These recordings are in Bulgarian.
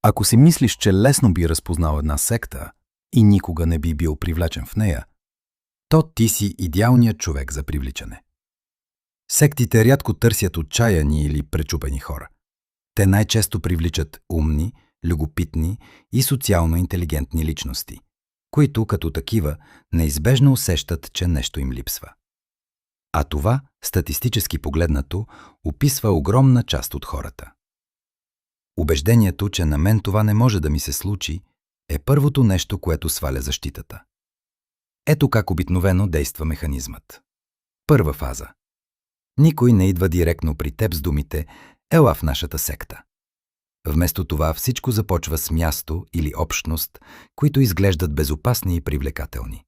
Ако си мислиш, че лесно би разпознал една секта и никога не би бил привлечен в нея, то ти си идеалният човек за привличане. Сектите рядко търсят отчаяни или пречупени хора. Те най-често привличат умни, любопитни и социално интелигентни личности, които като такива неизбежно усещат, че нещо им липсва. А това, статистически погледнато, описва огромна част от хората. Убеждението, че на мен това не може да ми се случи, е първото нещо, което сваля защитата. Ето как обикновено действа механизмът. Първа фаза. Никой не идва директно при теб с думите «Ела в нашата секта». Вместо това всичко започва с място или общност, които изглеждат безопасни и привлекателни.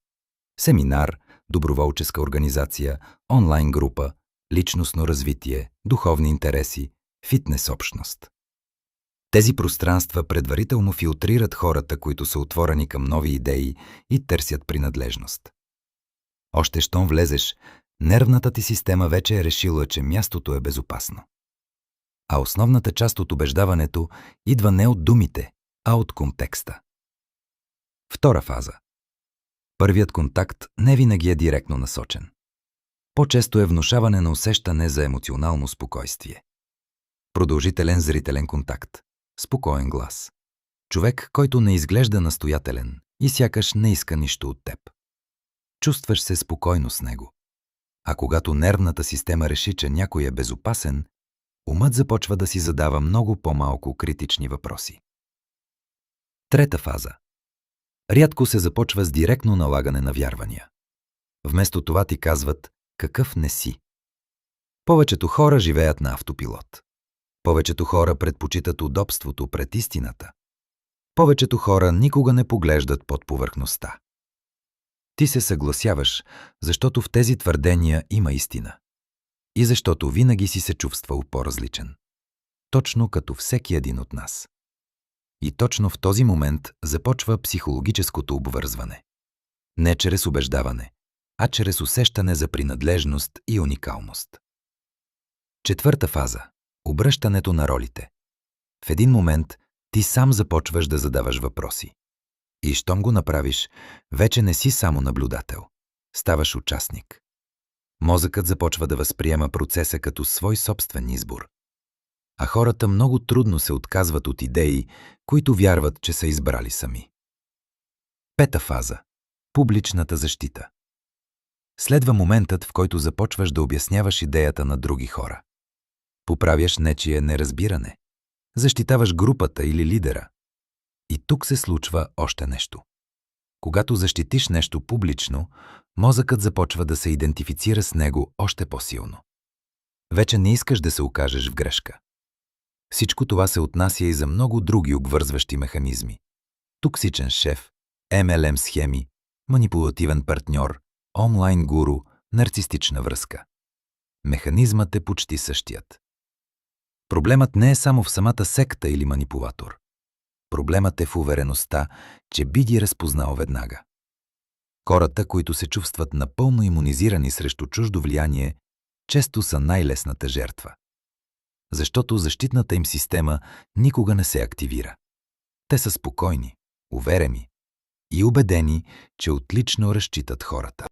Семинар, доброволческа организация, онлайн група, личностно развитие, духовни интереси, фитнес общност. Тези пространства предварително филтрират хората, които са отворени към нови идеи и търсят принадлежност. Още щом влезеш, нервната ти система вече е решила, че мястото е безопасно. А основната част от убеждаването идва не от думите, а от контекста. Втора фаза. Първият контакт не винаги е директно насочен. По-често е внушаване на усещане за емоционално спокойствие. Продължителен зрителен контакт. Спокоен глас. Човек, който не изглежда настоятелен и сякаш не иска нищо от теб. Чувстваш се спокойно с него. А когато нервната система реши, че някой е безопасен, умът започва да си задава много по-малко критични въпроси. Трета фаза. Рядко се започва с директно налагане на вярвания. Вместо това ти казват «какъв не си». Повечето хора живеят на автопилот. Повечето хора предпочитат удобството пред истината. Повечето хора никога не поглеждат под повърхността. Ти се съгласяваш, защото в тези твърдения има истина. И защото винаги си се чувствал по-различен. Точно като всеки един от нас. И точно в този момент започва психологическото обвързване. Не чрез убеждаване, а чрез усещане за принадлежност и уникалност. Четвърта фаза. Обръщането на ролите. В един момент ти сам започваш да задаваш въпроси. И щом го направиш, вече не си само наблюдател. Ставаш участник. Мозъкът започва да възприема процеса като свой собствен избор. А хората много трудно се отказват от идеи, които вярват, че са избрали сами. Пета фаза. Публичната защита. Следва моментът, в който започваш да обясняваш идеята на други хора. Поправяш нечие неразбиране. Защитаваш групата или лидера. И тук се случва още нещо. Когато защитиш нещо публично, мозъкът започва да се идентифицира с него още по-силно. Вече не искаш да се окажеш в грешка. Всичко това се отнася и за много други обвързващи механизми. Токсичен шеф, MLM схеми, манипулативен партньор, онлайн гуру, нарцистична връзка. Механизмът е почти същият. Проблемът не е само в самата секта или манипулатор. Проблемът е в увереността, че би ги разпознал веднага. Хората, които се чувстват напълно имунизирани срещу чуждо влияние, често са най-лесната жертва. Защото защитната им система никога не се активира. Те са спокойни, уверени и убедени, че отлично разчитат хората.